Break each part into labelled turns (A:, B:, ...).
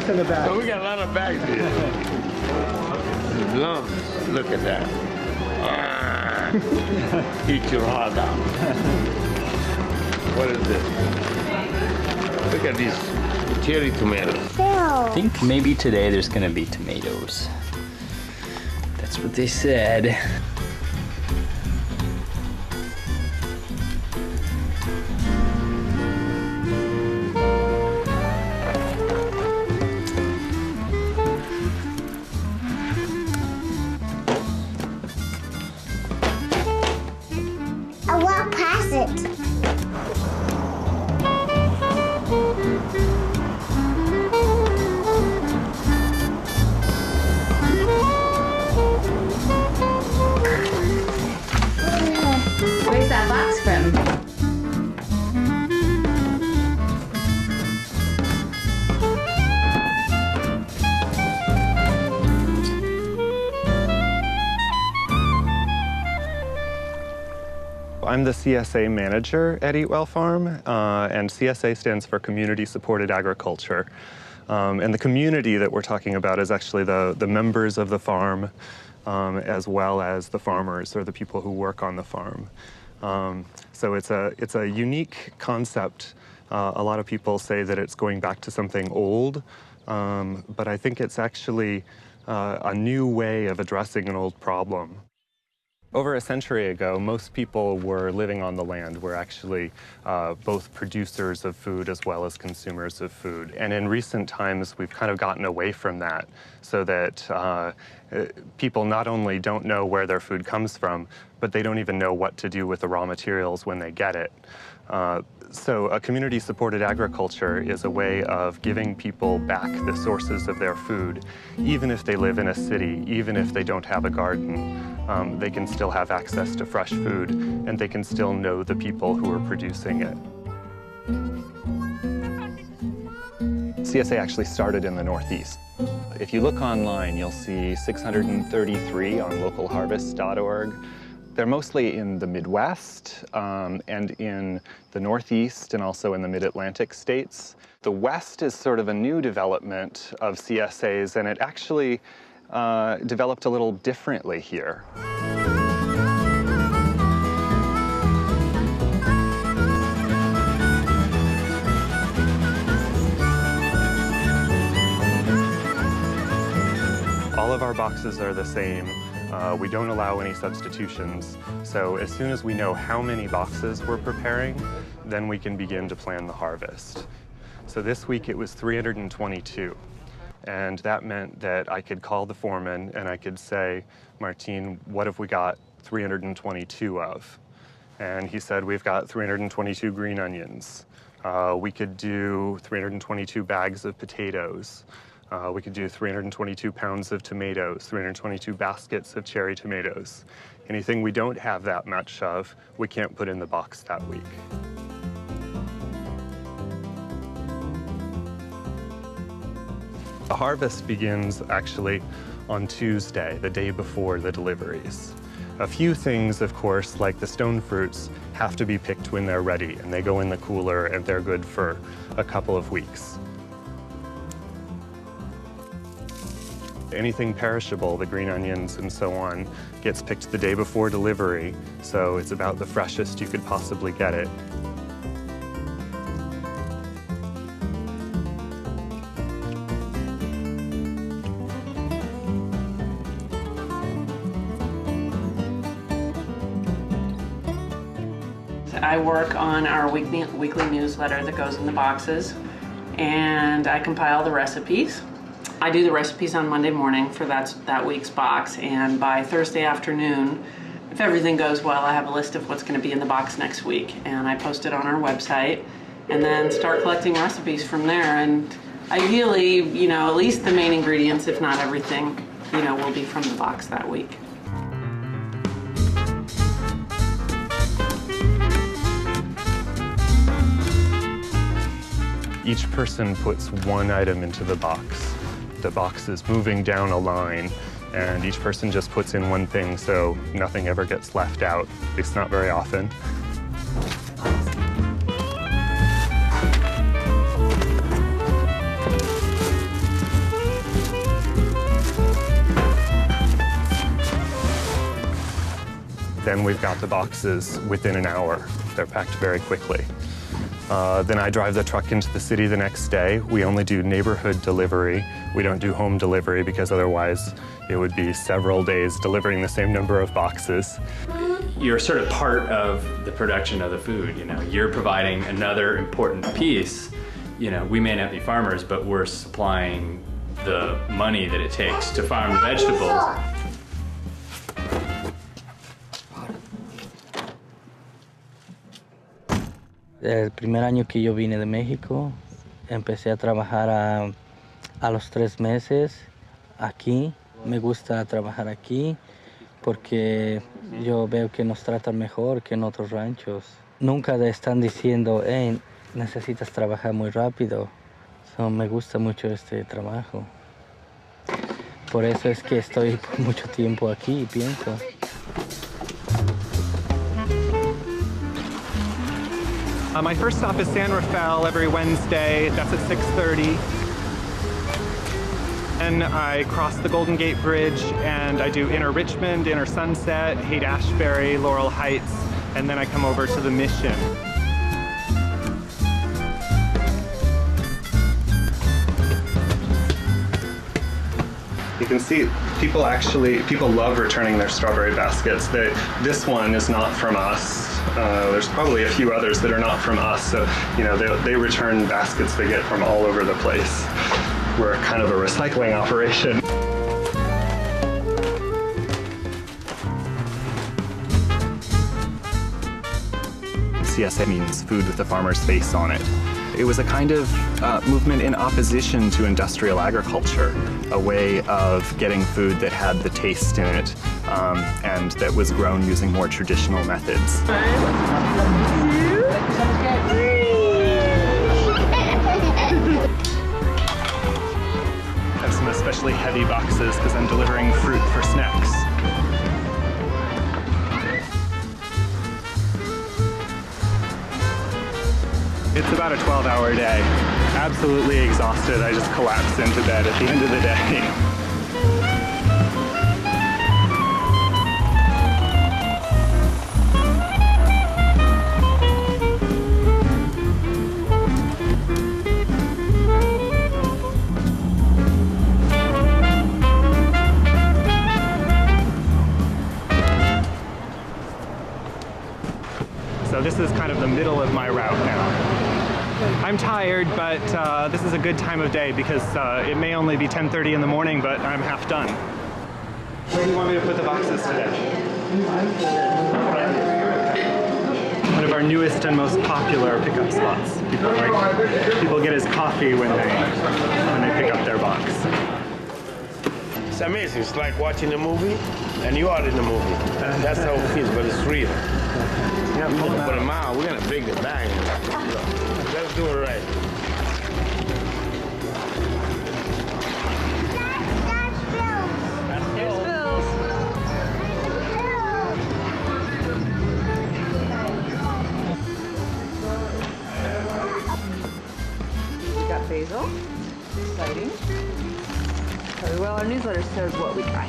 A: what's in the bag?
B: Oh, we got a lot of bags here. Lungs. Look at that. Eat your heart out. What is this? Look at these cherry tomatoes.
C: I think maybe today there's gonna be tomatoes. That's what they said.
D: I walk past it.
E: Where's that box from?
F: I'm the CSA manager at Eat Well Farm, and CSA stands for Community Supported Agriculture. And the community that we're talking about is actually the members of the farm, as well as the farmers or the people who work on the farm. So it's a unique concept. A lot of people say that it's going back to something old, but I think it's actually a new way of addressing an old problem. Over a century ago, most people were living on the land. We're actually both producers of food as well as consumers of food. And in recent times, we've kind of gotten away from that so that people not only don't know where their food comes from, but they don't even know what to do with the raw materials when they get it. So a community-supported agriculture is a way of giving people back the sources of their food. Even if they live in a city, even if they don't have a garden, they can still have access to fresh food, and they can still know the people who are producing it. CSA actually started in the Northeast. If you look online, you'll see 633 on localharvest.org. They're mostly in the Midwest and in the Northeast and also in the Mid-Atlantic states. The West is sort of a new development of CSAs, and it actually developed a little differently here. All of our boxes are the same. We don't allow any substitutions. So as soon as we know how many boxes we're preparing, then we can begin to plan the harvest. So this week it was 322. And that meant that I could call the foreman and I could say, Martine, what have we got 322 of? And he said, we've got 322 green onions. We could do 322 bags of potatoes. We could do 322 pounds of tomatoes, 322 baskets of cherry tomatoes. Anything we don't have that much of, we can't put in the box that week. The harvest begins actually on Tuesday, the day before the deliveries. A few things, of course, like the stone fruits, have to be picked when they're ready, and they go in the cooler and they're good for a couple of weeks. Anything perishable, the green onions and so on, gets picked the day before delivery, so it's about the freshest you could possibly get it.
G: I work on our weekly newsletter that goes in the boxes, and I compile the recipes. I do the recipes on Monday morning for that week's box, and by Thursday afternoon, if everything goes well, I have a list of what's going to be in the box next week, and I post it on our website, and then start collecting recipes from there. And ideally, you know, at least the main ingredients, if not everything, you know, will be from the box that week.
F: Each person puts one item into the box. The box is moving down a line, and each person just puts in one thing, so nothing ever gets left out, at least not very often. then we've got the boxes within an hour. They're packed very quickly. Then I drive the truck into the city the next day. We only do neighborhood delivery. We don't do home delivery because otherwise it would be several days delivering the same number of boxes.
C: You're sort of part of the production of the food, you know. You're providing another important piece. You know, we may not be farmers, but we're supplying the money that it takes to farm the vegetables.
A: El primer año que yo vine de México, empecé a trabajar a los 3 meses aquí. Me gusta trabajar aquí porque yo veo que nos tratan mejor que en otros ranchos. Nunca le están diciendo, hey, necesitas trabajar muy rápido. So, me gusta mucho este trabajo. Por eso es que estoy por mucho tiempo aquí, pienso.
F: My first stop is San Rafael every Wednesday. That's at 6:30. And I cross the Golden Gate Bridge and I do Inner Richmond, Inner Sunset, Haight-Ashbury, Laurel Heights, and then I come over to the Mission. You can see people love returning their strawberry baskets. This one is not from us. There's probably a few others that are not from us, so you know they return baskets they get from all over the place. We're kind of a recycling operation. CSA means food with the farmer's face on it. It was a kind of movement in opposition to industrial agriculture, a way of getting food that had the taste in it and that was grown using more traditional methods. I have some especially heavy boxes because I'm delivering fruit for snacks. It's about a 12-hour day. Absolutely exhausted. I just collapse into bed at the end of the day. So this is kind of the middle of my route now. I'm tired, but this is a good time of day because it may only be 10:30 in the morning, but I'm half done. Where do you want me to put the boxes today? One of our newest and most popular pickup spots. People get his coffee when they pick up their box.
B: It's amazing. It's like watching a movie and you are in the movie. That's how it feels, but it's real. Yeah, but tomorrow we're gonna break the bag. Let's do it right.
E: Here's Phil's. We got basil. Exciting. Well, our newsletter says what we got.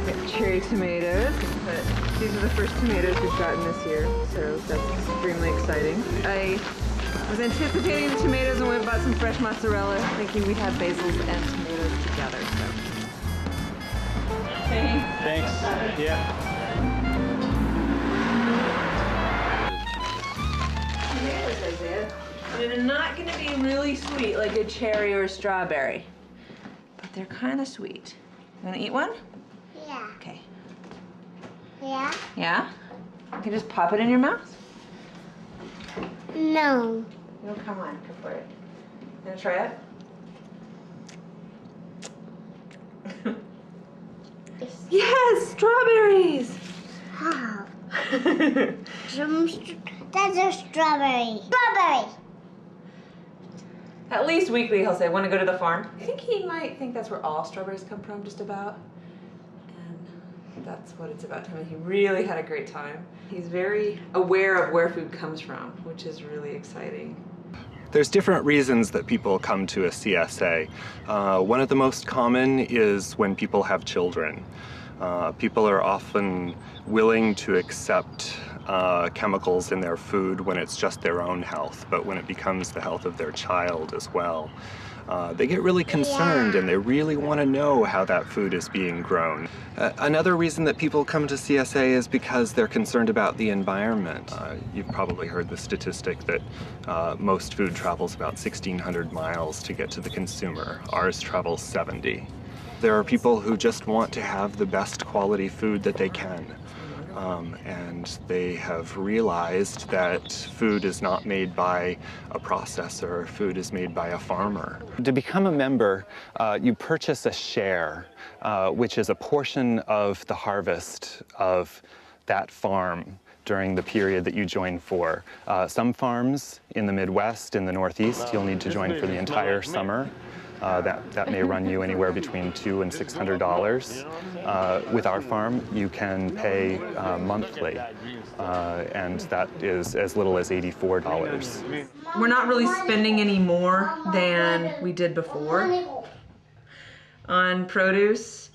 E: Got cherry tomatoes, but these are the first tomatoes we've gotten this year, so that's extremely exciting. I was anticipating the tomatoes and went and bought some fresh mozzarella, thinking we'd have basils and tomatoes together. So.
F: Thanks. Yeah.
E: Tomatoes, Isaiah. They're not going to be really sweet like a cherry or a strawberry, but they're kind of sweet. You want to eat one?
D: Yeah.
E: Okay.
D: Yeah?
E: Yeah? You can just pop it in your mouth?
D: No.
E: No, come on, go for it. You gonna try it? Yes, strawberries!
D: How? That's a strawberry. Strawberry!
E: At least weekly he'll say, want to go to the farm? I think he might think that's where all strawberries come from, just about. And that's what it's about to him. He really had a great time. He's very aware of where food comes from, which is really exciting.
F: There's different reasons that people come to a CSA. One of the most common is when people have children. People are often willing to accept chemicals in their food when it's just their own health, but when it becomes the health of their child as well, they get really concerned and they really want to know how that food is being grown. Another reason that people come to CSA is because they're concerned about the environment. You've probably heard the statistic that most food travels about 1,600 miles to get to the consumer. Ours travels 70. There are people who just want to have the best quality food that they can. And they have realized that food is not made by a processor, food is made by a farmer. To become a member, you purchase a share, which is a portion of the harvest of that farm during the period that you join for. Some farms in the Midwest, in the Northeast, you'll need to join for the entire summer. That may run you anywhere between $200 and $600. With our farm, you can pay monthly, and that is as little as $84.
E: We're not really spending any more than we did before on produce.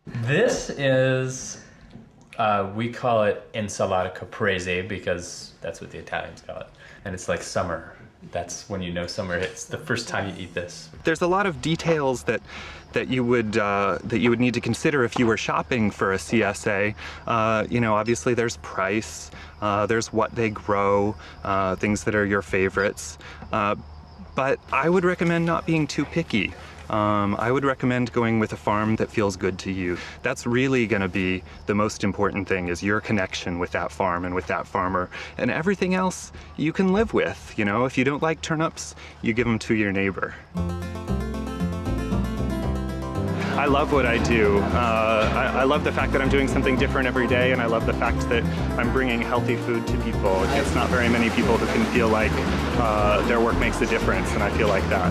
C: This is, we call it ensalada caprese because that's what the Italians call it. And it's like summer. That's when you know summer hits, the first time you eat this.
F: There's a lot of details that you would need to consider if you were shopping for a CSA. You know, obviously there's price, there's what they grow, things that are your favorites. But I would recommend not being too picky. I would recommend going with a farm that feels good to you. That's really going to be the most important thing, is your connection with that farm and with that farmer. And everything else you can live with. You know, if you don't like turnips, you give them to your neighbor. I love what I do. I love the fact that I'm doing something different every day, and I love the fact that I'm bringing healthy food to people. It's not very many people who can feel like their work makes a difference, and I feel like that.